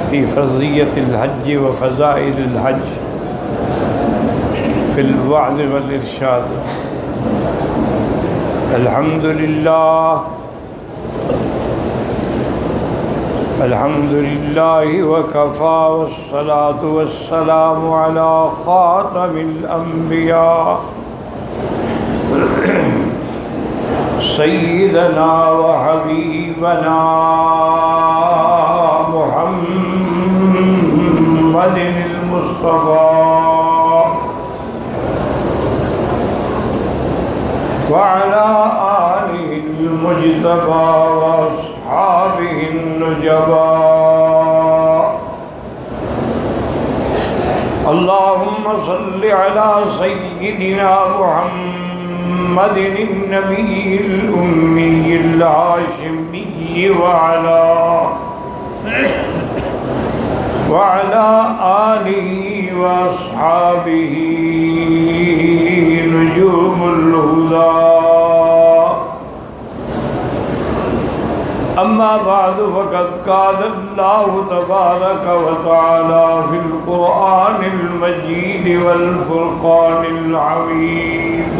في فرضية الحج وفضائل الحج في الوعظ والإرشاد. الحمد لله وكفى، والصلاة والسلام على خاتم الأنبياء سيدنا وحبيبنا محمد المصطفى وعلى آله المجتبى وأصحابه النجبى. اللهم صل على سيدنا محمد النبي الأمي الهاشمي وعلى آله وأصحابه نجوم الهدى. أما بعد، فقد قال الله تبارك وتعالى في القرآن المجيد والفرقان الحميد: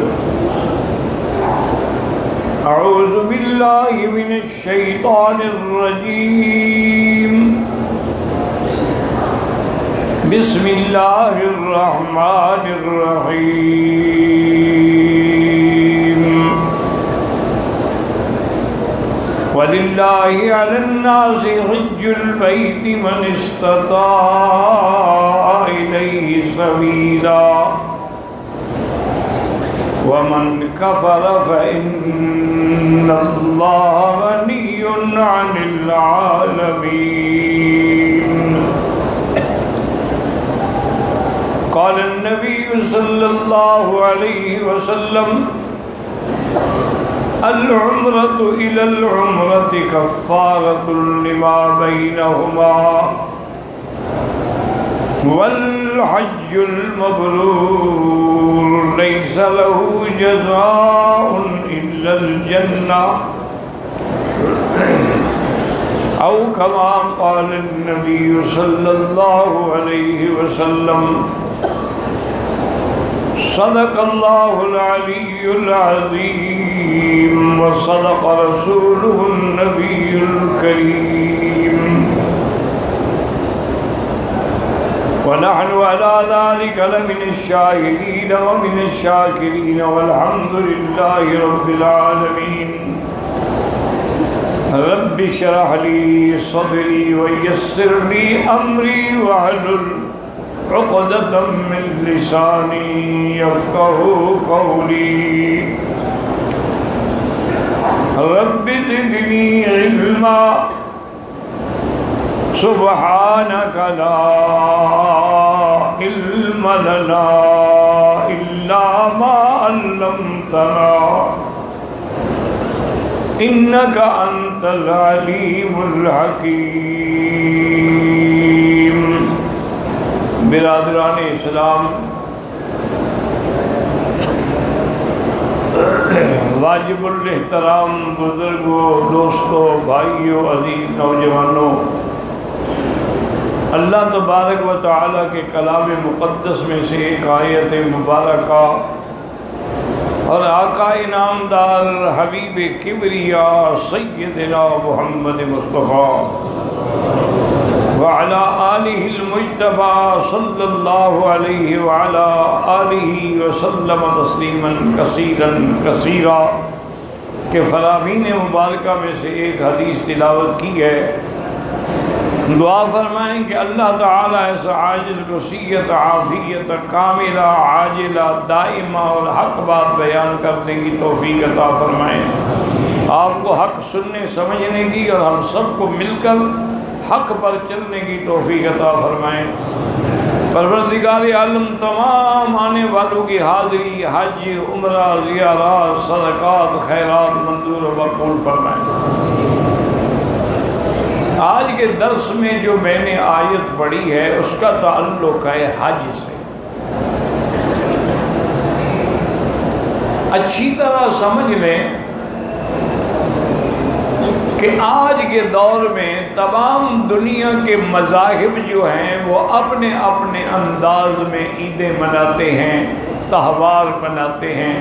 أعوذ بالله من الشيطان الرجيم، بسم الله الرحمن الرحيم. وَلِلَّهِ عَلَى النَّاسِ حِجُّ الْبَيْتِ مَنِ اسْتَطَاعَ إِلَيْهِ سَبِيلًا وَمَنْ كَفَرَ فَإِنَّ اللَّهَ غَنِيٌّ عَنِ الْعَالَمِينَ. قال النبي صلى الله عليه وسلم: العمرة إلى العمرة كفارة لما بينهما، والحج المبرور ليس له جزاء إلا الجنة، أو كما قال النبي صلى الله عليه وسلم. صدق الله العلي العظيم، وصدق رسوله النبي الكريم، ونحن على ذلك لمن الشاهدين ومن الشاكرين، والحمد لله رب العالمين. رب اشرح لي صدري ويسر لي أمري واحلل عقدة من لساني يفقهوا قولي. رب زدني علما، سبحانك لا علم لنا إلا ما علمتنا، إنك أنت العليم الحكيم. برادران اسلام، واجب الاحترام بزرگوں، دوستوں، بھائیوں، عزیز نوجوانوں، اللہ تبارک و تعالیٰ کے کلام مقدس میں سے ایک آیت مبارکہ اور آقا انعامدار حبیب کبریا سیدنا محمد مصطفیٰ وعلى آلہ المجتبى صلی اللہ علیہ وعلى آلہ وسلم تسلیما کثیرا کثیرا کے فرامین مبارکہ میں سے ایک حدیث تلاوت کی ہے. دعا فرمائیں کہ اللہ تعالیٰ ایسا عاجل وصیت عافیت کاملہ عاجلہ دائمہ اور حق بات بیان کرنے کی توفیق عطا فرمائیں. آپ کو حق سننے سمجھنے کی اور ہم سب کو مل کر حق پر چلنے کی توفیق عطا فرمائیں. پروردگار عالم تمام آنے والوں کی حاضری، حج، عمرہ، زیارات، صدقات، خیرات منظور و مقبول فرمائیں. آج کے درس میں جو میں نے آیت پڑھی ہے اس کا تعلق ہے حج سے. اچھی طرح سمجھ لیں کہ آج کے دور میں تمام دنیا کے مذاہب جو ہیں وہ اپنے اپنے انداز میں عیدیں مناتے ہیں، تہوار مناتے ہیں۔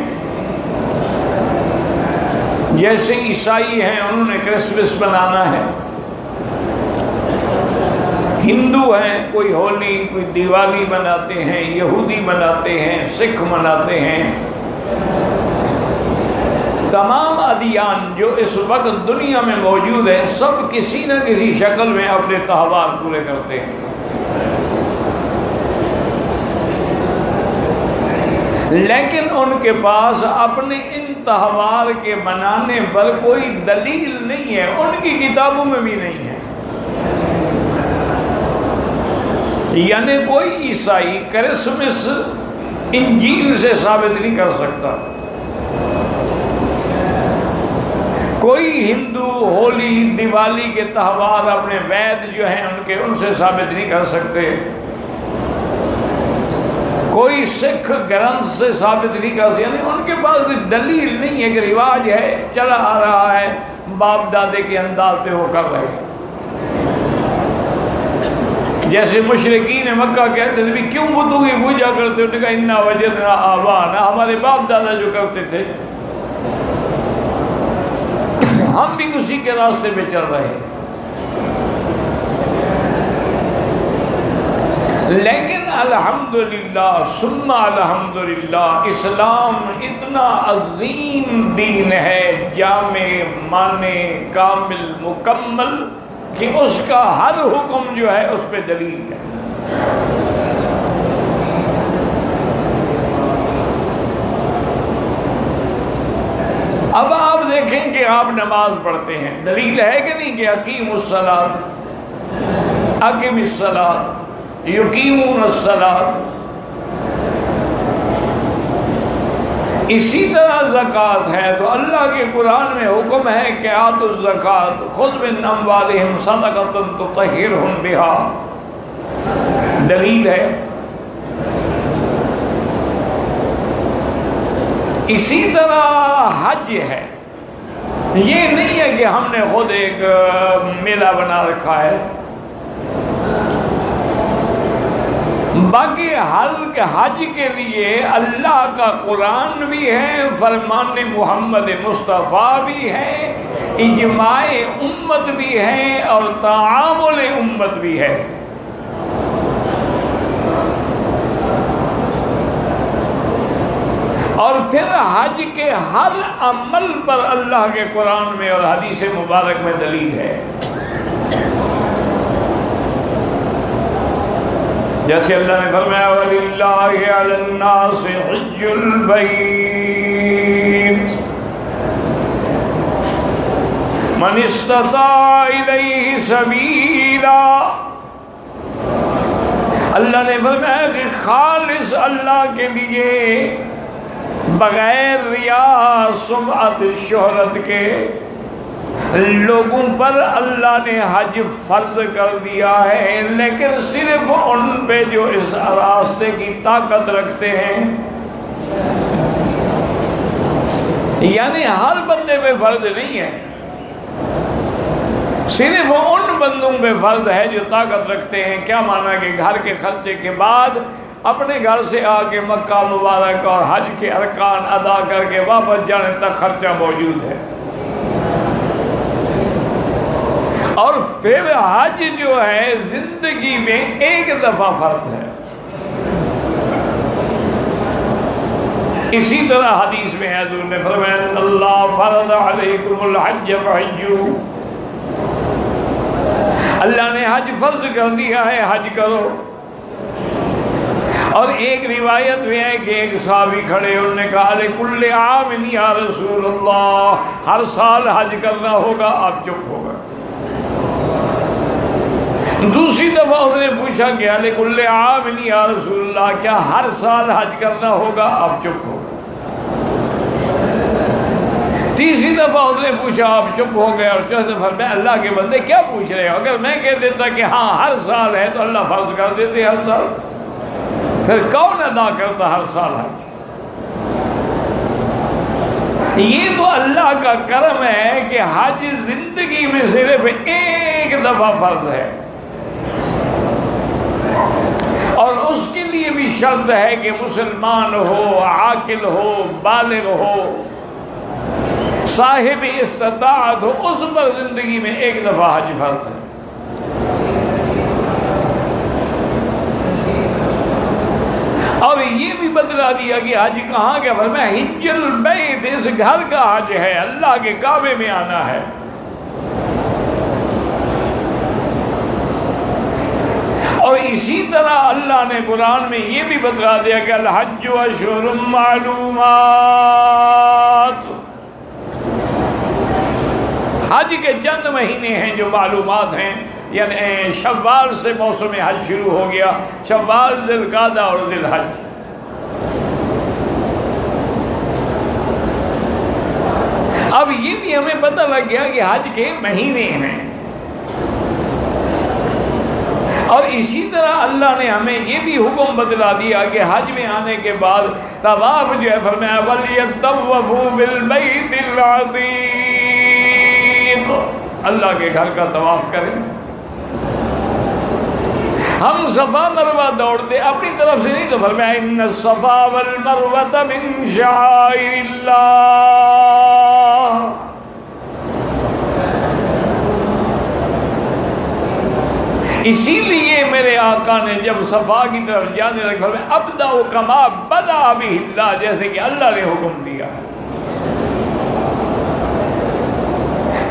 جیسے عیسائی ہیں انہوں نے کرسمس منانا ہے، ہندو ہیں کوئی ہولی کوئی دیوالی مناتے ہیں، یہودی مناتے ہیں، سکھ مناتے ہیں۔ تمام ادیان جو اس وقت دنیا میں موجود ہیں سب کسی نہ کسی شکل میں اپنے تہوار پورے کرتے ہیں، لیکن ان کے پاس اپنے ان تہوار کے منانے پر کوئی دلیل نہیں ہے، ان کی کتابوں میں بھی نہیں ہے۔ یعنی کوئی عیسائی کرسمس انجیل سے ثابت نہیں کر سکتا، کوئی ہندو ہولی دیوالی کے تہوار اپنے وید جو ہیں ان سے ثابت نہیں کر سکتے، کوئی سکھ گرنتھ سے ثابت نہیں کر سکتے، یعنی ان کے پاس کوئی دلیل نہیں ہے کہ رواج ہے چلا آ رہا ہے، باپ دادے کے انداز پہ وہ کر رہے ہیں۔ جیسے مشرکین مکہ کہتے تھے کیوں بتوں کی پوجا کرتے ہو؟ کہا انا وجدنا آبانا، ہمارے باپ دادا جو کرتے تھے ہم بھی اسی کے راستے پہ چل رہے ہیں۔ لیکن الحمدللہ ثم الحمدللہ اسلام اتنا عظیم دین ہے، جامع معنی کامل مکمل، کہ اس کا ہر حکم جو ہے اس پہ دلیل ہے۔ اب آپ دیکھیں کہ آپ نماز پڑھتے ہیں، دلیل ہے کہ نہیں کہ اقیم الصلاۃ، اقم الصلاۃ، یقیمون الصلاۃ۔ اسی طرح زکوٰۃ ہے تو اللہ کے قرآن میں حکم ہے کہ آتوا الزکوٰۃ خذ من اموالہم صدقۃ تطہرہم بہا، دلیل ہے۔ اسی طرح حج ہے، یہ نہیں ہے کہ ہم نے خود ایک میلہ بنا رکھا ہے، باقی حج کے لیے اللہ کا قرآن بھی ہے، فرمان محمد مصطفیٰ بھی ہے، اجماع امت بھی ہے اور تعامل امت بھی ہے۔ اور پھر حج کے ہر عمل پر اللہ کے قرآن میں اور حدیث مبارک میں دلیل ہے۔ جیسے اللہ نے فرمایا وَلِلَّهِ عَلَى النَّاسِ حِجُّ الْبَيْتِ مَنِ اسْتَطَاعَ إِلَيْهِ سَبِيلًا۔ اللہ نے فرمایا کہ خالص اللہ کے لیے بغیر ریا سمعت شہرت کے لوگوں پر اللہ نے حج فرض کر دیا ہے، لیکن صرف ان پہ جو اس راستے کی طاقت رکھتے ہیں، یعنی ہر بندے پہ فرض نہیں ہے، صرف ان بندوں پہ فرض ہے جو طاقت رکھتے ہیں۔ کیا مانا کہ گھر کے خرچے کے بعد اپنے گھر سے آ کے مکہ مبارک اور حج کے ارکان ادا کر کے واپس جانے تک خرچہ موجود ہے، اور پھر حج جو ہے زندگی میں ایک دفعہ فرض ہے۔ اسی طرح حدیث میں حضور نے فرمایا ان اللہ فرض علیکم الحج فحجوا، اللہ نے حج فرض کر دیا ہے، حج کرو۔ اور ایک روایت میں ہے کہ ایک صحابی کھڑے انہوں نے کہا لِكُلِّ عَامٍ یا رسول اللہ، ہر سال حج کرنا ہوگا؟ آپ چپ ہو گئے۔ دوسری دفعہ اس نے پوچھا کہ لِكُلِّ عَامٍ یا رسول اللہ، کیا ہر سال حج کرنا ہوگا؟ آپ چپ ہو گئے۔ تیسری دفعہ اس نے پوچھا، آپ چپ ہو گئے۔ اور چوتھی دفعہ میں اللہ کے بندے کیا پوچھ رہے ہو؟ اگر میں کہہ دیتا کہ ہاں ہر سال ہے تو اللہ فرض کر دیتے ہر سال، پھر کون ادا کرتا ہر سال حج؟ یہ تو اللہ کا کرم ہے کہ حج زندگی میں صرف ایک دفعہ فرض ہے، اور اس کے لیے بھی شرط ہے کہ مسلمان ہو، عاقل ہو، بالغ ہو، صاحب استطاعت ہو، اس پر زندگی میں ایک دفعہ حج فرض ہے۔ اور یہ بھی بتلا دیا کہ حج کہاں کا فرض ہے، حج البیت، اس گھر کا حج ہے، اللہ کے کعبے میں آنا ہے۔ اور اسی طرح اللہ نے قرآن میں یہ بھی بتلا دیا کہ الحج اشہر معلومات، حج کے چند مہینے ہیں جو معلومات ہیں، یعنی شوال سے موسم حج شروع ہو گیا، شوال، ذی القعدہ اور ذی الحج۔ اب یہ بھی ہمیں پتہ لگ گیا کہ حج کے مہینے ہیں، اور اسی طرح اللہ نے ہمیں یہ بھی حکم بتلا دیا کہ حج میں آنے کے بعد طواف جو ہے فرمایا وَلْيَطَّوَّفُوا بِالْبَيْتِ الْعَتِيقِ، اللہ کے گھر کا طواف کریں۔ ہم صفا مروہ دوڑتے اپنی طرف سے نہیں، تو فرمایا ان الصفا والمروہ من شعائر اللہ، اسی لیے میرے آقا نے جب صفا کی طرف جانے لگے فرمایا ابدأ کما بدأ بہ اللہ، جیسے کہ اللہ نے حکم دیا ہے۔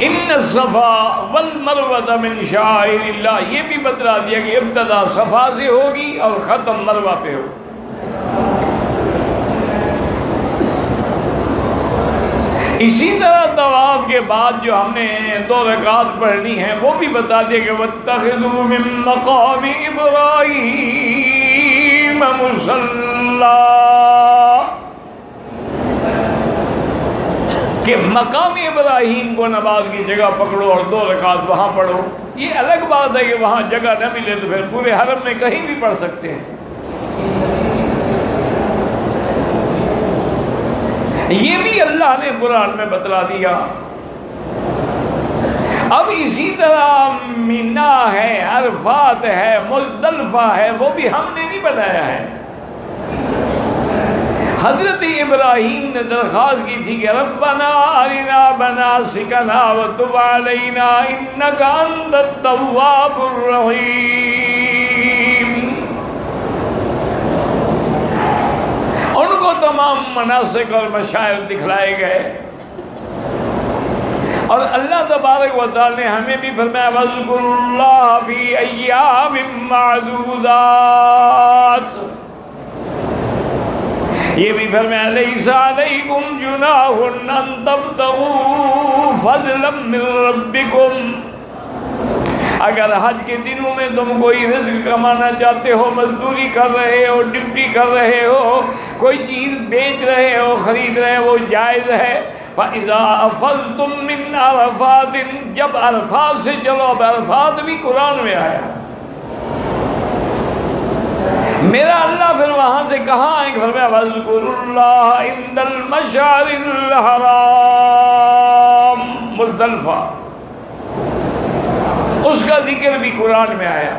ان الصفا والمروہ من شعائر اللہ، یہ بھی بتلا دیا کہ ابتدا صفا سے ہوگی اور ختم مروہ پہ ہوگی۔ اسی طرح طواف کے بعد جو ہم نے 2 رکعات پڑھنی ہیں وہ بھی بتا دیا کہ وَاتَّخِذُوا مِن مَّقَامِ إِبْرَاهِيمَ مُصَلًّى، کہ مقام ابراہیم کو نماز کی جگہ پکڑو اور 2 رکعت وہاں پڑھو۔ یہ الگ بات ہے کہ وہاں جگہ نہ ملے تو پھر پورے حرم میں کہیں بھی پڑھ سکتے ہیں، یہ بھی اللہ نے قرآن میں بتلا دیا۔ اب اسی طرح مینا ہے، عرفات ہے، مزدلفہ ہے، وہ بھی ہم نے نہیں بنایا ہے۔ حضرت ابراہیم نے درخواست کی تھی کہ ربنا ارنا مناسکنا وتب علینا انک انت التواب الرحیم۔ ان کو تمام مناسک اور مشاعر دکھلائے گئے، اور اللہ تبارک و تعالی نے ہمیں بھی فرمایا وَاذْكُرُوا اللَّهَ فِي أَيَّامٍ مَّعْدُودَاتٍ، یہ بھی فرمایا لَيْسَ عَلَيْكُمْ جُنَاحٌ أَن تَبْتَغُوا فَضْلًا مِّن رَّبِّكُمْ، اگر حج کے دنوں میں تم کوئی رزق کمانا چاہتے ہو، مزدوری کر رہے ہو، ڈیوٹی کر رہے ہو، کوئی چیز بیچ رہے ہو، خرید رہے ہو، وہ جائز ہے۔ فَإِذَا أَفَضْتُم مِّنْ عَرَفَاتٍ، جب عرفات سے چلو، اب عرفات بھی قرآن میں آیا، میرا اللہ پھر وہاں سے کہاں آئیں گے؟ فرمایا وَاذْكُرُوا اللَّهَ عِندَ الْمَشْعَرِ الْحَرَامِ، مزدلفہ، اس کا ذکر بھی قرآن میں آیا۔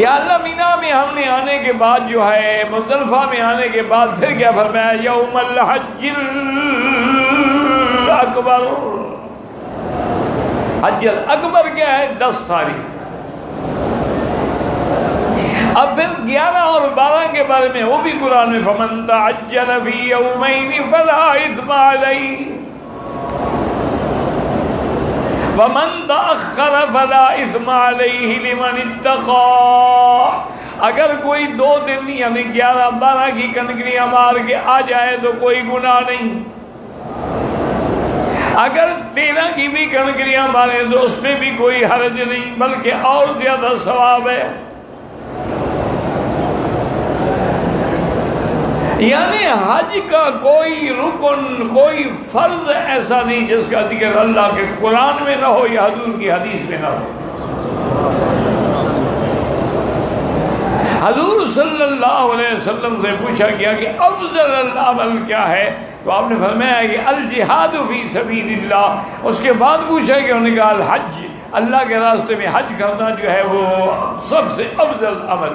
یا اللہ مینا میں ہم نے آنے کے بعد جو ہے، مزدلفہ میں آنے کے بعد پھر کیا فرمایا یوم الحج الاکبر، حج الاکبر کیا ہے؟ 10 تاریخ۔ اب پھر 11 اور 12 کے بارے میں وہ بھی قرآن میں فَمَن تَعَجَّلَ فِي يَوْمَيْنِ فَلَا إِثْمَ عَلَيْهِ وَمَن تَأَخَّرَ فَلَا إِثْمَ عَلَيْهِ لِمَنِ اتَّقَىٰ، اگر کوئی 2 دن یعنی 11 12 کی کنکریاں مار کے آ جائے تو کوئی گناہ نہیں، اگر 13 کی بھی کنکریاں مارے تو اس میں بھی کوئی حرج نہیں، بلکہ اور زیادہ ثواب ہے۔ یعنی حج کا کوئی رکن، کوئی فرض ایسا نہیں جس کا ذکر اللہ کے قرآن میں نہ ہو یا حضور کی حدیث میں نہ ہو۔ حضور صلی اللہ علیہ وسلم سے پوچھا گیا کہ افضل العمل کیا ہے، تو آپ نے فرمایا کہ الجہاد فی سبیل اللہ۔ اس کے بعد پوچھا کہ انہوں نے کہا الحج، اللہ کے راستے میں حج کرنا جو ہے وہ سب سے افضل عمل۔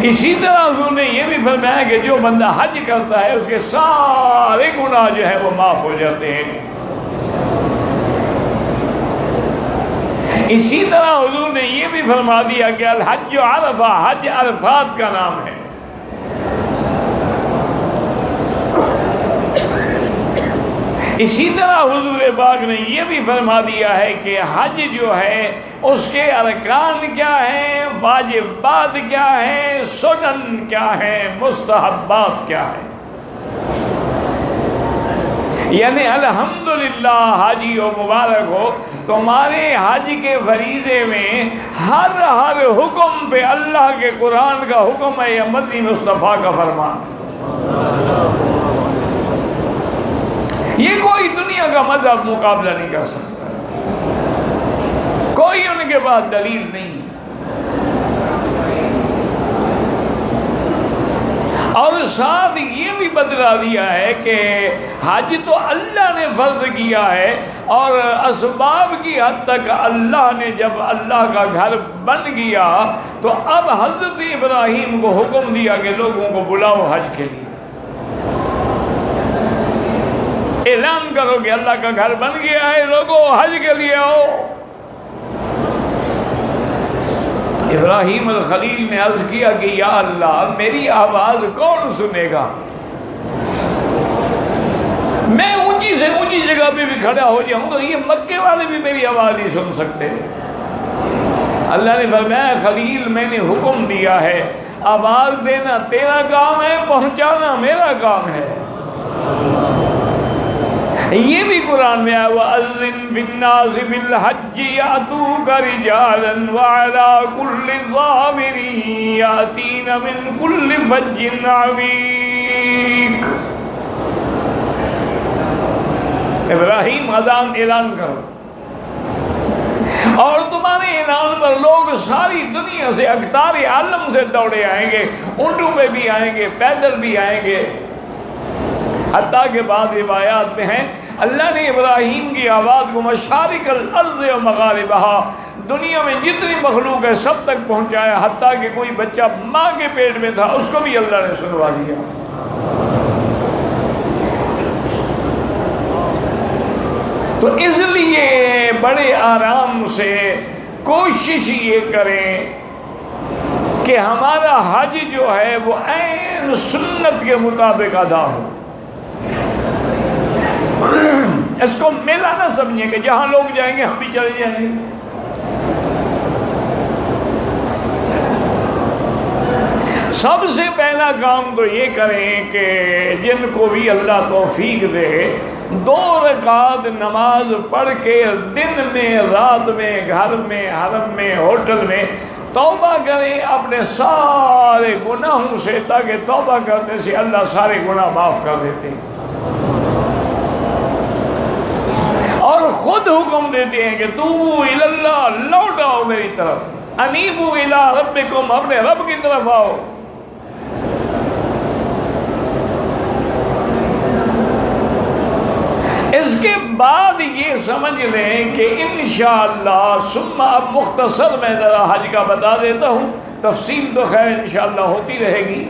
اسی طرح انہوں نے یہ بھی فرمایا کہ جو بندہ حج کرتا ہے اس کے سارے گناہ جو ہے وہ معاف ہو جاتے ہیں۔ اسی طرح حضور نے یہ بھی فرما دیا کہ الحج عرفہ، حج عرفات کا نام ہے۔ اسی طرح حضور پاک نے یہ بھی فرما دیا ہے کہ حج جو ہے اس کے ارکان کیا ہیں، واجبات کیا ہیں، سنن کیا ہیں، مستحبات کیا ہیں۔ یعنی الحمدللہ حاجی و مبارک ہو، تمہارے حج کے فریضے میں ہر حکم پہ اللہ کے قرآن کا حکم ہے یا مدنی مصطفیٰ کا فرمان۔ یہ کوئی دنیا کا مذہب مقابلہ نہیں کر سکتا، کوئی ان کے پاس دلیل نہیں۔ اور ساتھ یہ بھی بتلا دیا ہے کہ حج تو اللہ نے فرض کیا ہے، اور اسباب کی حد تک اللہ نے جب اللہ کا گھر بن گیا تو اب حضرت ابراہیم کو حکم دیا کہ لوگوں کو بلاؤ حج کے لیے، اعلان کرو کہ اللہ کا گھر بن گیا ہے، لوگوں حج کے لیے آؤ۔ ابراہیم الخلیل نے عرض کیا کہ یا اللہ میری آواز کون سنے گا، میں اونچی سے اونچی جگہ پہ بھی کھڑا ہو جاؤں تو یہ مکے والے بھی میری آواز نہیں سن سکتے۔ اللہ نے فرمایا خلیل میں نے حکم دیا ہے، آواز دینا تیرا کام ہے، پہنچانا میرا کام ہے۔ یہ بھی قرآن میں آیا وَأَذِّن بِالنَّاسِ بِالْحَجِّ يَأْتُوكَ رِجَالًا وَعَلَىٰ كُلِّ ضَامِرٍ يَأْتِينَ مِنْ كُلِّ فَجٍّ عَمِيقٍ۔ ابراہیم اذان اعلان کرو، اور تمہارے اعلان پر لوگ ساری دنیا سے، اقطار عالم سے دوڑے آئیں گے، اونٹوں پہ بھی آئیں گے، پیدل بھی آئیں گے۔ حتیٰ کہ بعض روایات میں ہیں اللہ نے ابراہیم کی آواز کو مشارق الارض و مغاربہا، دنیا میں جتنی مخلوق ہے سب تک پہنچایا، حتیٰ کہ کوئی بچہ ماں کے پیٹ میں تھا اس کو بھی اللہ نے سنوا دیا۔ تو اس لیے بڑے آرام سے کوشش یہ کریں کہ ہمارا حج جو ہے وہ عین سنت کے مطابق ادا ہو۔ اس کو میلہ نہ سمجھیں کہ جہاں لوگ جائیں گے ہم بھی چلے جائیں گے۔ سب سے پہلا کام تو یہ کریں کہ جن کو بھی اللہ توفیق دے 2 رکعت نماز پڑھ کے دن میں، رات میں، گھر میں، حرم میں، ہوٹل میں توبہ کریں اپنے سارے گناہوں سے، تاکہ توبہ کرنے سے اللہ سارے گناہ معاف کر دیتے ہیں۔ اور خود حکم دیتے ہیں کہ توبوا الی اللہ، لوٹ آؤ میری طرف، انیبوا الی ربکم، اپنے رب کی طرف آؤ۔ اس کے بعد یہ سمجھ لیں کہ انشاءاللہ ثم، اب مختصر میں ذرا حج کا بتا دیتا ہوں، تفصیل تو خیر انشاءاللہ ہوتی رہے گی،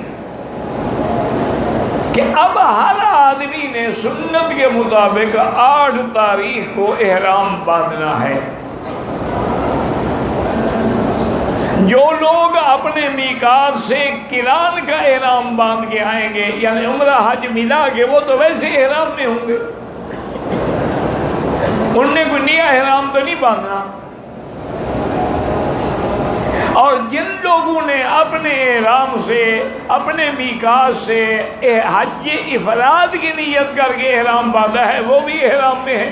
کہ اب ہر آدمی نے سنت کے مطابق 8 تاریخ کو احرام باندھنا ہے۔ جو لوگ اپنے میقات سے قران کا احرام باندھ کے آئیں گے، یعنی عمرہ حج ملا کے، وہ تو ویسے احرام میں ہوں گے، ان نے کوئی نیا احرام تو نہیں باندھنا۔ اور جن لوگوں نے اپنے احرام سے، اپنے میقات سے حج افراد کی نیت کر کے احرام باندھا ہے، وہ بھی احرام میں ہے۔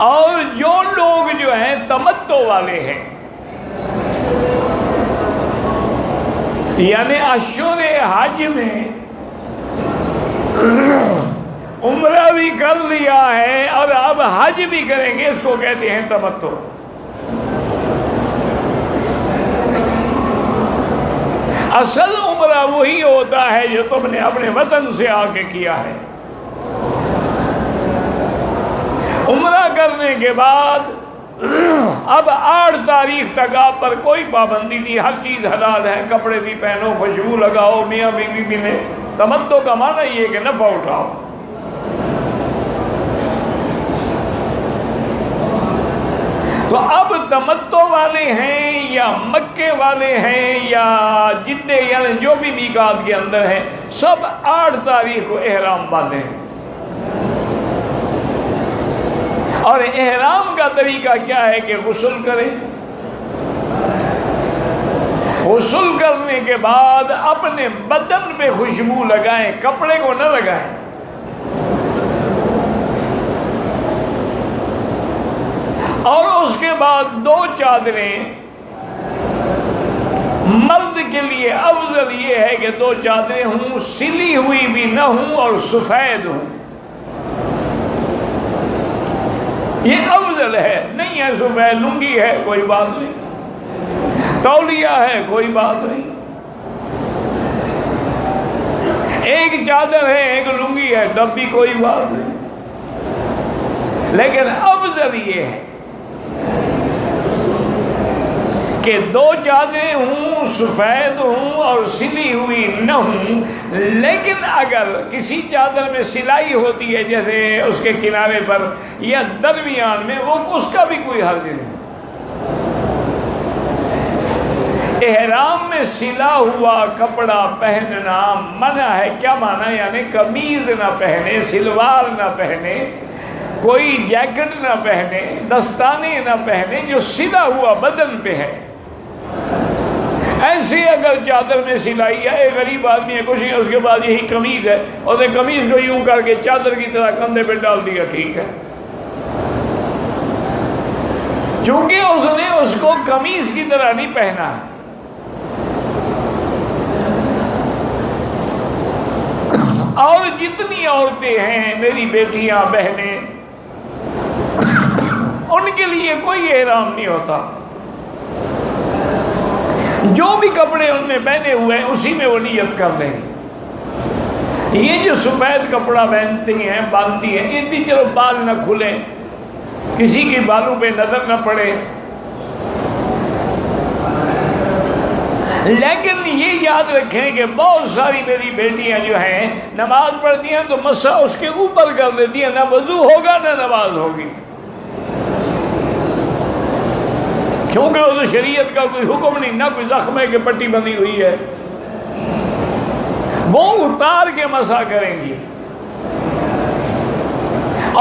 اور جو لوگ جو ہیں تمتع والے ہیں، یعنی اشہر حج میں عمرہ بھی بھی کر لیا ہے اور اب حج بھی کریں گے، اس کو کہتے ہیں تمتع۔ اصل عمرہ وہی ہوتا ہے جو تم نے اپنے وطن سے آ کے کیا ہے۔ عمرہ کرنے کے بعد اب 8 تاریخ تک آپ پر کوئی پابندی نہیں، ہر چیز حلال ہے، کپڑے بھی پہنو، خوشبو لگاؤ، میاں بیوی بھی نے۔ تمتع کا معنی یہ کہ نفع اٹھاؤ۔ تو اب تمتع والے ہیں یا مکے والے ہیں یا جدے، یعنی جو بھی میقات کے اندر ہیں، سب 8 تاریخ کو احرام باندھے ہیں۔ اور احرام کا طریقہ کیا ہے کہ غسل کریں، غسل کرنے کے بعد اپنے بدن پہ خوشبو لگائیں، کپڑے کو نہ لگائیں۔ اور اس کے بعد 2 چادریں، مرد کے لیے افضل یہ ہے کہ 2 چادریں ہوں، سلی ہوئی بھی نہ ہوں اور سفید ہوں، یہ افضل ہے۔ نہیں ہے سفید، لنگی ہے کوئی بات نہیں، تولیہ ہے کوئی بات نہیں، ایک چادر ہے ایک لنگی ہے تب بھی کوئی بات نہیں، لیکن افضل یہ ہے کہ 2 چادریں ہوں، سفید ہوں اور سلی ہوئی نہ ہوں۔ لیکن اگر کسی چادر میں سلائی ہوتی ہے جیسے اس کے کنارے پر یا درمیان میں، وہ اس کا بھی کوئی حرج نہیں۔ احرام میں سلا ہوا کپڑا پہننا منع ہے۔ کیا معنی؟ یعنی قمیض نہ پہنے، سلوار نہ پہنے، کوئی جیکٹ نہ پہنے، دستانے نہ پہنے جو سلا ہوا بدن پہ ہے۔ ایسے اگر چادر میں سلائی ہے، ایک غریب آدمی ہے کچھ، اس کے بعد یہی قمیض ہے، اور قمیض کو یوں کر کے چادر کی طرح کندھے پہ ڈال دیا، ٹھیک ہے، چونکہ اس نے اس کو قمیض کی طرح نہیں پہنا ہے۔ اور جتنی عورتیں ہیں میری بیٹیاں بہنیں، ان کے لیے کوئی احرام نہیں ہوتا، جو بھی کپڑے ان میں پہنے ہوئے ہیں اسی میں وہ نیت کر دیں گے۔ یہ جو سفید کپڑا پہنتی ہیں، باندھتی ہیں، یہ بھی چلو بال نہ کھلیں، کسی کی بالوں پہ نظر نہ پڑے، لیکن یہ یاد رکھیں کہ بہت ساری میری بیٹیاں جو ہیں نماز پڑھتی ہیں تو مسا اس کے اوپر کر دیتی ہیں، نہ وضو ہوگا نہ نماز ہوگی، کیونکہ وہ شریعت کا کوئی حکم نہیں، نہ کوئی زخم ہے کہ پٹی بندھی ہوئی ہے، وہ اتار کے مسا کریں گی۔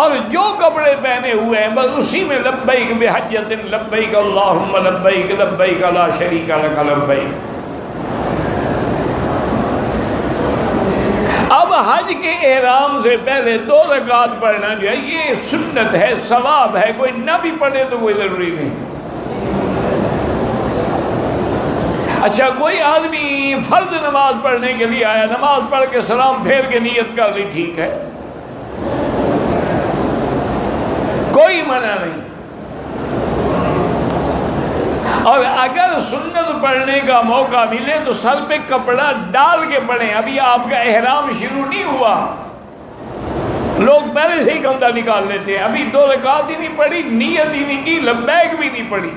اور جو کپڑے پہنے ہوئے ہیں بس اسی میں لبیک بحجۃ لبیک اللہم لبیک لبیک لا شریک لک لبیک۔ اب حج کے احرام سے پہلے 2 رکعت پڑھنا جو ہے یہ سنت ہے، ثواب ہے، کوئی نہ بھی پڑھے تو کوئی ضروری نہیں۔ اچھا کوئی آدمی فرض نماز پڑھنے کے لیے آیا، نماز پڑھ کے سلام پھیر کے نیت کر لی، ٹھیک ہے، کوئی منع نہیں۔ اور اگر سنت پڑھنے کا موقع ملے تو سر پہ کپڑا ڈال کے پڑھیں، ابھی آپ کا احرام شروع نہیں ہوا، لوگ پہلے سے ہی کندھا نکال لیتے ہیں، ابھی 2 رکعت ہی نہیں پڑھی، نیت ہی نہیں کی، لبیک بھی نہیں پڑھی۔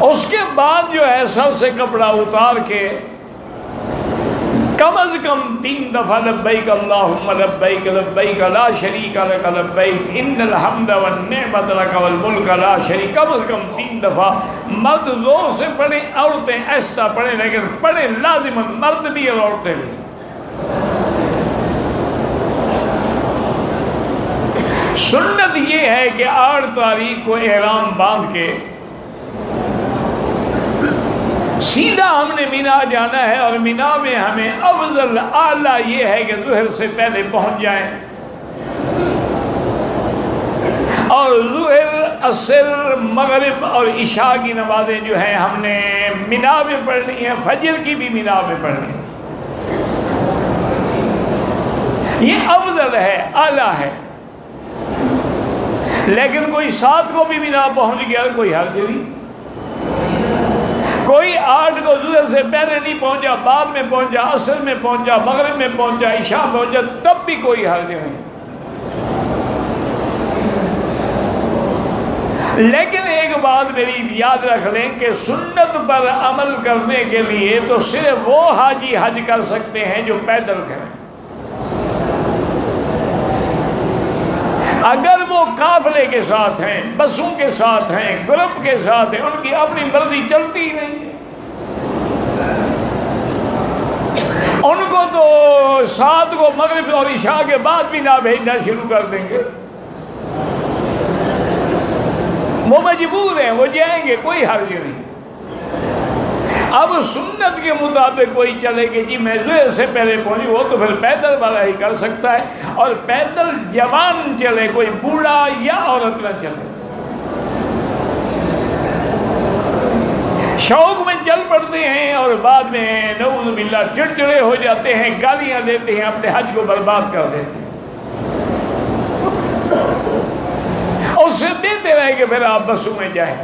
اس کے بعد جو ہے سر سے کپڑا اتار کے کم از کم 3 دفعہ لبیک اللہم لبیک لبیک لا شریک لک لبیک ان الحمد والنعمت لک والملک لا شریک، کم از کم 3 دفعہ مرد زور سے پڑھیں، عورتیں ایسا پڑھیں، لیکن پڑھیں لازماً، مرد بھی اور عورتیں بھی۔ سنت یہ ہے کہ 8 تاریخ کو احرام باندھ کے سیدھا ہم نے مینا جانا ہے، اور مینا میں ہمیں افضل اعلیٰ یہ ہے کہ ظہر سے پہلے پہنچ جائیں، اور ظہر عصر مغرب اور عشاء کی نمازیں جو ہیں ہم نے مینا میں پڑھنی ہیں، فجر کی بھی مینا میں پڑھنی ہے۔ یہ افضل ہے، اعلیٰ ہے۔ لیکن کوئی 7 کو بھی مینا پہنچ گیا کوئی حرج نہیں، کوئی 8 کو ظہر سے پہلے نہیں پہنچا، بعد میں پہنچا، عصر میں پہنچا، مغرب میں پہنچا، عشاء پہنچا، تب بھی کوئی حرج نہیں۔ لیکن ایک بات میری یاد رکھ لیں کہ سنت پر عمل کرنے کے لیے تو صرف وہ حاجی حج کر سکتے ہیں جو پیدل کریں۔ اگر وہ قافلے کے ساتھ ہیں، بسوں کے ساتھ ہیں، گروپ کے ساتھ ہیں، ان کی اپنی مرضی چلتی ہی نہیں ہے۔ ان کو تو 7 کو مغرب اور عشاء کے بعد بھی نہ بھیجنا شروع کر دیں گے، وہ مجبور ہیں، وہ جائیں گے، کوئی حرج نہیں۔ اب سنت کے مطابق کوئی چلے کہ جی میں ظہر سے پہلے پہنچی، وہ تو پھر پیدل والا ہی کر سکتا ہے، اور پیدل جوان چلے، کوئی بوڑھا یا عورت نہ چلے۔ شوق میں چل پڑتے ہیں اور بعد میں نعوذ باللہ چڑچڑے ہو جاتے ہیں، گالیاں دیتے ہیں، اپنے حج کو برباد کر دیتے ہیں۔ اور اس سے دیتے رہے کہ پھر آپ بسوں میں جائیں۔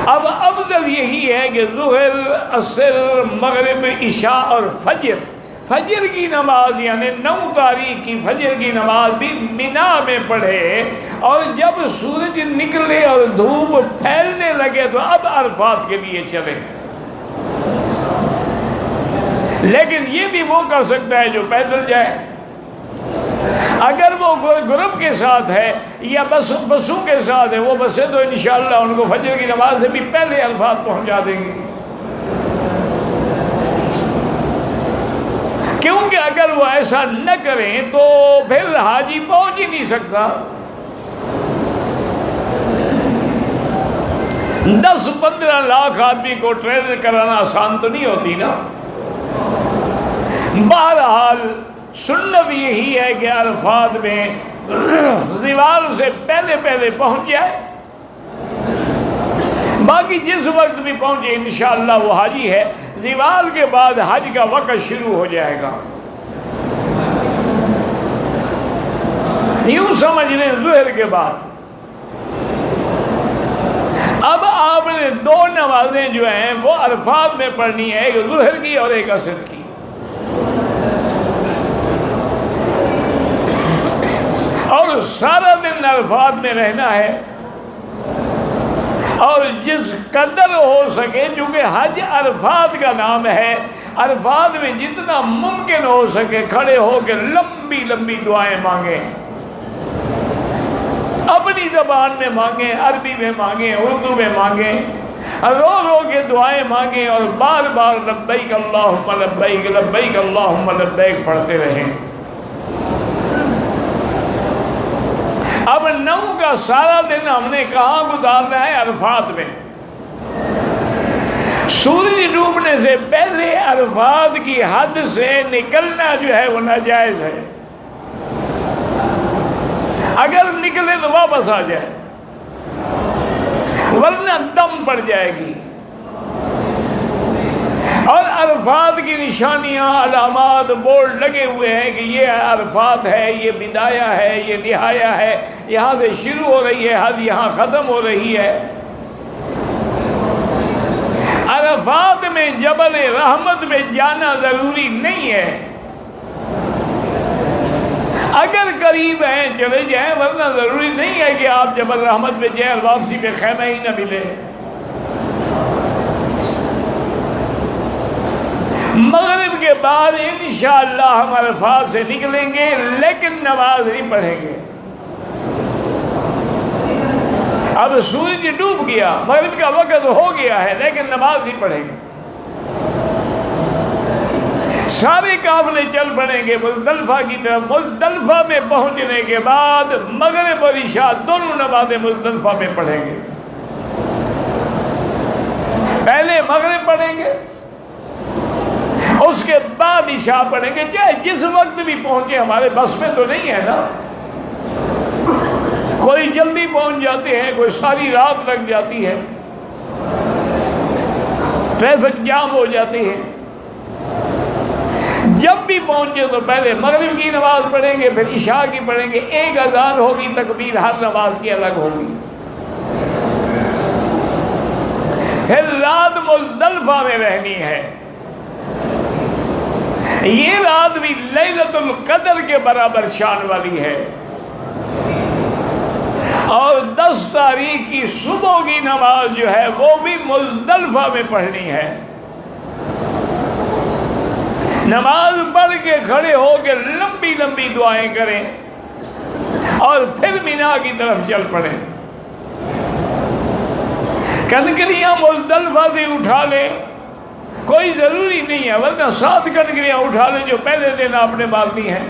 اب افضل یہی ہے کہ ظہر، عصر، مغرب، عشاء اور فجر کی نماز یعنی 9 تاریخ کی فجر کی نماز بھی مینا میں پڑھے، اور جب سورج نکلے اور دھوپ پھیلنے لگے تو اب عرفات کے لیے چلے۔ لیکن یہ بھی وہ کر سکتا ہے جو پیدل جائے۔ اگر وہ گروپ کے ساتھ ہے یا بسوں کے ساتھ ہے، وہ بسیں تو انشاءاللہ ان کو فجر کی نماز سے بھی پہلے عرفات پہنچا دیں گے، کیونکہ اگر وہ ایسا نہ کریں تو پھر حاجی پہنچ ہی نہیں سکتا۔ 10-15 لاکھ آدمی کو ٹرین کرانا آسان تو نہیں ہوتی نا۔ بہرحال سنت یہی ہے کہ عرفات میں زوال سے پہلے پہنچ جائے، باقی جس وقت بھی پہنچے انشاءاللہ وہ حاجی ہے۔ زوال کے بعد حج کا وقت شروع ہو جائے گا، یوں سمجھ لیں ظہر کے بعد۔ اب آپ نے 2 نمازیں جو ہیں وہ عرفات میں پڑھنی ہے، ایک ظہر کی اور ایک عصر کی۔ اور سارا دن عرفات میں رہنا ہے، اور جس قدر ہو سکے، چونکہ حج عرفات کا نام ہے، عرفات میں جتنا ممکن ہو سکے کھڑے ہو کے لمبی دعائیں مانگیں، اپنی زبان میں مانگیں، عربی میں مانگیں، اردو میں مانگیں، رو کے دعائیں مانگیں، اور بار بار لبیک اللہم لبیک لبیک اللہم لبیک پڑھتے رہیں۔ اب 9 کا سارا دن ہم نے کہاں گزارنا ہے؟ عرفات میں۔ سورج ڈوبنے سے پہلے عرفات کی حد سے نکلنا جو ہے وہ ناجائز ہے، اگر نکلے تو واپس آ جائے، ورنہ دم پڑ جائے گی۔ اور عرفات کی نشانیاں، علامات، بورڈ لگے ہوئے ہیں کہ یہ عرفات ہے، یہ بدایہ ہے، یہ نہایہ ہے، یہاں سے شروع ہو رہی ہے حد، یہاں ختم ہو رہی ہے۔ عرفات میں جبل رحمت میں جانا ضروری نہیں ہے، اگر قریب ہیں چلے جائیں، ورنہ ضروری نہیں ہے کہ آپ جبل رحمت میں جائیں اور واپسی پہ خیمہ ہی نہ ملے۔ مغرب کے بعد انشاءاللہ ہم عرفات سے نکلیں گے، لیکن نماز نہیں پڑھیں گے۔ اب سورج ڈوب گیا، مغرب کا وقت ہو گیا ہے، لیکن نماز نہیں پڑھیں گے۔ سارے قافلے چل پڑیں گے مزدلفہ کی طرف۔ مزدلفہ میں پہنچنے کے بعد مغرب اور عشاء دونوں نمازیں مزدلفہ میں پڑھیں گے۔ پہلے مغرب پڑھیں گے، اس کے بعد عشاء پڑھیں گے، چاہے جس وقت بھی پہنچے، ہمارے بس میں تو نہیں ہے نا۔ کوئی جلدی پہنچ جاتے ہیں، کوئی ساری رات لگ جاتی ہے، ٹریفک جام ہو جاتی ہے۔ جب بھی پہنچے تو پہلے مغرب کی نماز پڑھیں گے، پھر عشاء کی پڑھیں گے، ایک اذان ہوگی، تکبیر ہر نماز کی الگ ہوگی۔ پھر رات مزدلفہ میں رہنی ہے۔ یہ رات بھی لیلۃ القدر کے برابر شان والی ہے، اور 10 تاریخ کی صبح کی نماز جو ہے وہ بھی مزدلفہ میں پڑھنی ہے۔ نماز پڑھ کے کھڑے ہو کے لمبی لمبی دعائیں کریں اور پھر مینا کی طرف چل پڑیں۔ کنکریاں مزدلفہ سے اٹھا لیں، کوئی ضروری نہیں ہے، ورنہ 7 کنکریاں اٹھا لیں جو پہلے دن آپ نے باندھی ہیں،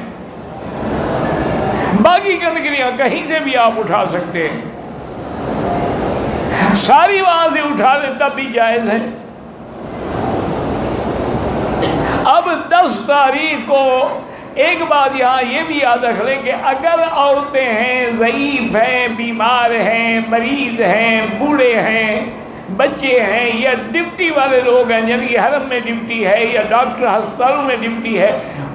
باقی کنکریاں کہیں سے بھی آپ اٹھا سکتے ہیں، ساری وہاں سے اٹھا لیں تب بھی جائز ہے۔ اب 10 تاریخ کو ایک بات یہاں یہ بھی یاد رکھ لیں کہ اگر عورتیں ہیں، ضعیف ہیں، بیمار ہیں، مریض ہیں، بوڑھے ہیں، بچے ہیں، یا ڈیوٹی والے لوگ ہیں جن کی حرم میں ڈیوٹی ہے یا ڈاکٹر ہسپتالوں میں ڈیوٹی ہے،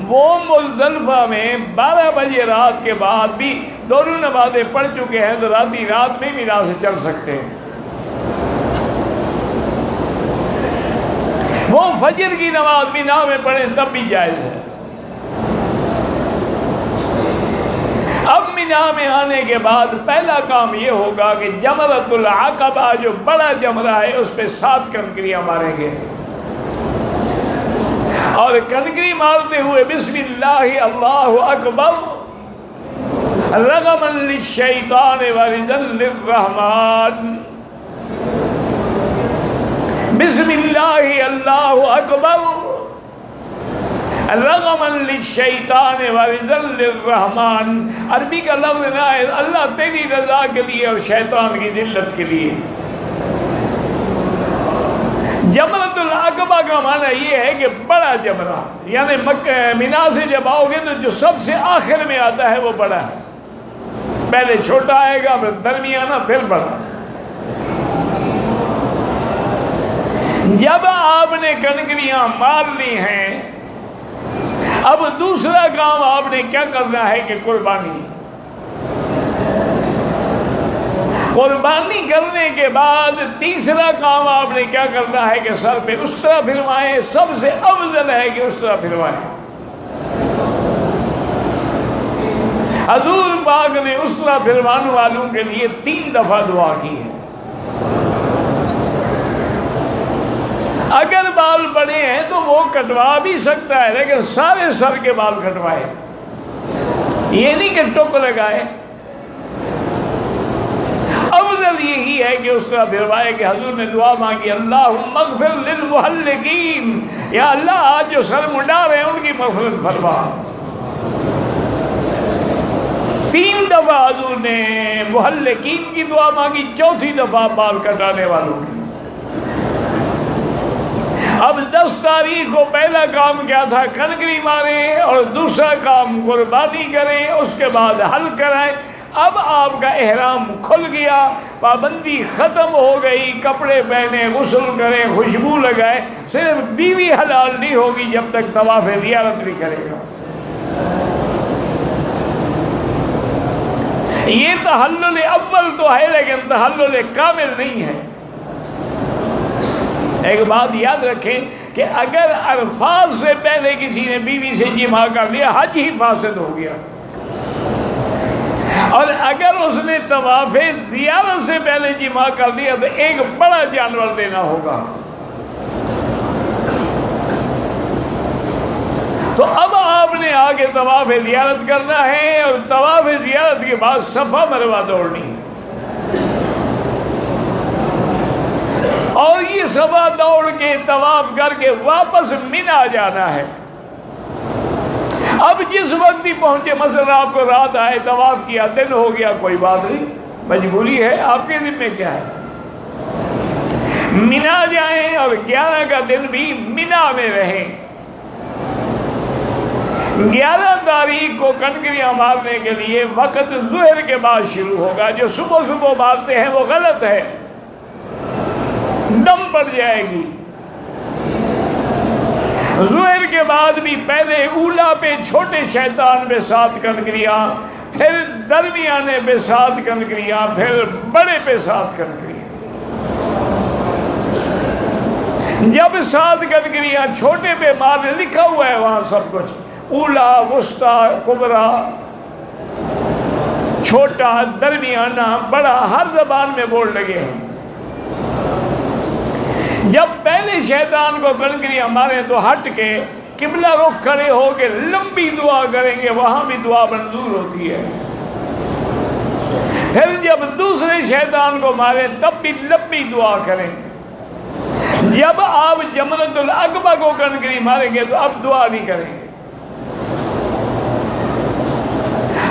وہ مزدلفہ میں 12 بجے رات کے بعد بھی دونوں نمازیں پڑھ چکے ہیں تو رات میں مینا سے چل سکتے ہیں۔ وہ فجر کی نماز مینا میں پڑھیں تب بھی جائز ہے۔ اب مینا میں آنے کے بعد پہلا کام یہ ہوگا کہ جمرۃ العقبہ جو بڑا جمرہ ہے اس پہ 7 کنکریاں ماریں گے، اور کنکری مارتے ہوئے بسم اللہ اللہ اکبر رغما للشیطان وردا للرحمن، بسم اللہ اللہ اکبر رغما للشیطان وردا للرحمن، عربی کا لفظ نہ ہے، اللہ تیری رضا کے لیے اور شیطان کی ذلت کے لیے۔ جمرۃ العقبہ کا معنی یہ ہے کہ بڑا جمرہ، یعنی مینا سے جب آؤ گے تو جو سب سے آخر میں آتا ہے وہ بڑا ہے، پہلے چھوٹا آئے گا، پھر درمیانہ، پھر بڑا۔ جب آپ نے کنکریاں مار لی ہیں، اب دوسرا کام آپ نے کیا کرنا ہے کہ قربانی کرنے کے بعد تیسرا کام آپ نے کیا کرنا ہے کہ سر پہ اس طرح پھروائیں، سب سے افضل ہے کہ اس طرح پھروائیں۔ حضور پاک نے اس طرح پھروانے والوں کے لیے 3 دفعہ دعا کی ہے۔ اگر بال بڑے ہیں تو وہ کٹوا بھی سکتا ہے، لیکن سارے سر کے بال کٹوائے، یہ نہیں کہ ٹوک لگائے۔ افضل یہی ہے کہ اس طرح پھروائے کہ حضور نے دعا مانگی اللہم اغفر للمحلقین، یا اللہ آج جو سر منڈا رہے ہیں ان کی مغفرت فرما۔ 3 دفعہ حضور نے محلقین کی دعا مانگی، 4تھی دفعہ بال کٹانے والوں کی۔ اب 10 تاریخ کو پہلا کام کیا تھا؟ کنکری ماریں، اور دوسرا کام قربانی کریں، اس کے بعد حل کرائیں۔ اب آپ کا احرام کھل گیا، پابندی ختم ہو گئی، کپڑے پہنے، غسل کریں، خوشبو لگائے، صرف بیوی حلال نہیں ہوگی جب تک طواف زیارت نہیں کرے گا۔ یہ تحلل اول تو ہے لیکن تحلل کامل نہیں ہے۔ ایک بات یاد رکھیں کہ اگر عرفات سے پہلے کسی نے بیوی سے جماع کر لیا حج ہی فاسد ہو گیا، اور اگر اس نے طواف زیارت سے پہلے جماع کر لیا تو ایک بڑا جانور دینا ہوگا۔ تو اب آپ نے آگے طواف زیارت کرنا ہے، اور طواف زیارت کے بعد صفا مروہ دوڑنی ہے، اور یہ صفا دوڑ کے طواف کر کے واپس مینا جانا ہے۔ اب جس وقت بھی پہنچے، مثلا آپ کو رات آئے، طواف کیا، دن ہو گیا، کوئی بات نہیں، مجبوری ہے، آپ کے ذمہ کیا ہے، مینا جائیں اور 11 کا دن بھی مینا میں رہیں۔ 11 تاریخ کو کنکریاں مارنے کے لیے وقت ظہر کے بعد شروع ہوگا. جو صبح صبح مارتے ہیں وہ غلط ہے، دم پڑ جائے گی. ظہر کے بعد بھی پہلے اولا پہ چھوٹے شیطان پہ 7 کنکریاں، پھر درمیانے پہ 7 کنکریاں، پھر بڑے پہ 7 کنکریاں. جب 7 کنکریاں چھوٹے پہ مارنے، لکھا ہوا ہے وہاں سب کچھ، اولا، وسطی، کبرا، چھوٹا، درمیانہ، بڑا، ہر زبان میں بورڈ لگے ہیں. جب پہلے شیطان کو کنکریاں ماریں تو ہٹ کے قبلہ رخ کھڑے ہو کے لمبی دعا کریں گے، وہاں بھی دعا منظور ہوتی ہے. پھر جب دوسرے شیطان کو ماریں تب بھی لمبی دعا کریں. جب آپ جمرۃ العقبہ کو کنکری ماریں گے تو اب دعا نہیں کریں گے.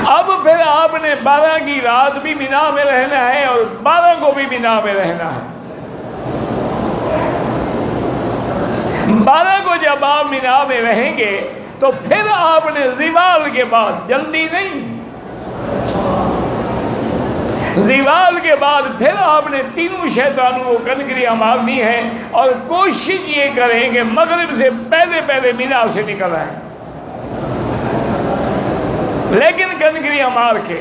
اب پھر آپ نے 12 کی رات بھی مینا میں رہنا ہے اور 12 کو بھی مینا میں رہنا ہے. 12 کو جب آپ مینا میں رہیں گے تو پھر آپ نے زوال کے بعد، جلدی نہیں، زوال کے بعد پھر آپ نے تینوں شیطانوں کو کنکریاں مارنی ہے اور کوشش یہ کریں کہ مغرب سے پہلے پہلے مینا سے نکل آئیں. لیکن کنکریاں مار کے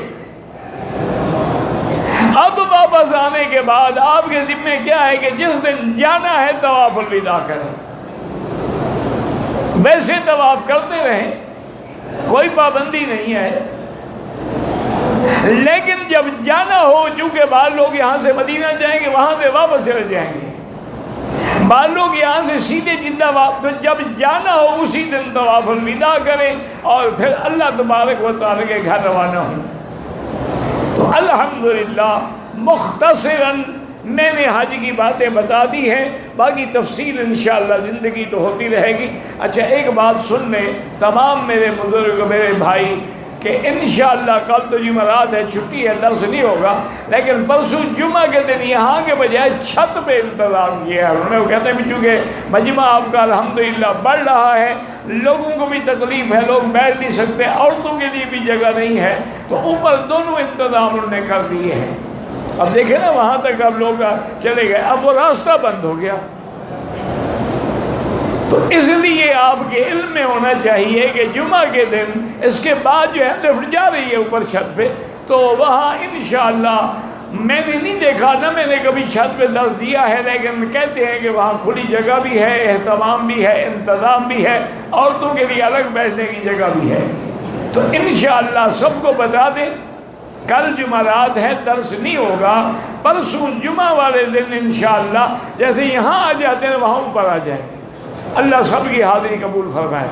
اب واپس آنے کے بعد آپ کے ذمہ کیا ہے کہ جس دن جانا ہے طواف الوداع کریں. ویسے طواف کرتے رہیں، کوئی پابندی نہیں ہے، لیکن جب جانا ہو، چونکہ بعض لوگ یہاں سے مدینہ جائیں گے، وہاں سے واپس چلے جائیں گے، بعض لوگ یہاں سے سیدھے جدہ واپس، تو جب جانا ہو اسی دن طواف الوداع کریں اور پھر اللہ تبارک و تعالیٰ کے گھر روانہ ہوں. تو الحمدللہ مختصراً میں نے حج کی باتیں بتا دی ہیں، باقی تفصیل انشاءاللہ زندگی تو ہوتی رہے گی. اچھا ایک بات سن لیں تمام میرے بزرگ، میرے بھائی، کہ انشاءاللہ کل تو جمعرات ہے، چھٹی ہے، درس نہیں ہوگا، لیکن پرسوں جمعہ کے دن یہاں کے بجائے چھت پہ انتظام کیا ہے. انہوں نے وہ کہتے ہیں چونکہ مجمع آپ کا الحمدللہ بڑھ رہا ہے، لوگوں کو بھی تکلیف ہے، لوگ بیٹھ نہیں سکتے، عورتوں کے لیے بھی جگہ نہیں ہے، تو اوپر دونوں انتظام انہوں نے کر دیے ہیں. اب دیکھیں نا وہاں تک اب لوگ چلے گئے، اب وہ راستہ بند ہو گیا. تو اس لیے آپ کے علم میں ہونا چاہیے کہ جمعہ کے دن اس کے بعد جو ہے لفٹ جا رہی ہے اوپر چھت پہ، تو وہاں انشاءاللہ میں نے نہیں دیکھا، نہ میں نے کبھی چھت پہ درس دیا ہے، لیکن کہتے ہیں کہ وہاں کھلی جگہ بھی ہے، اہتمام بھی ہے، انتظام بھی ہے، عورتوں کے لیے الگ بیٹھنے کی جگہ بھی ہے. تو انشاءاللہ سب کو بتا دیں کل جمعرات ہے، درس نہیں ہوگا، پرسوں جمعہ والے دن انشاءاللہ جیسے یہاں آ جاتے ہیں وہاں اوپر آ جائیں. اللہ سب کی حاضری قبول فرمائے.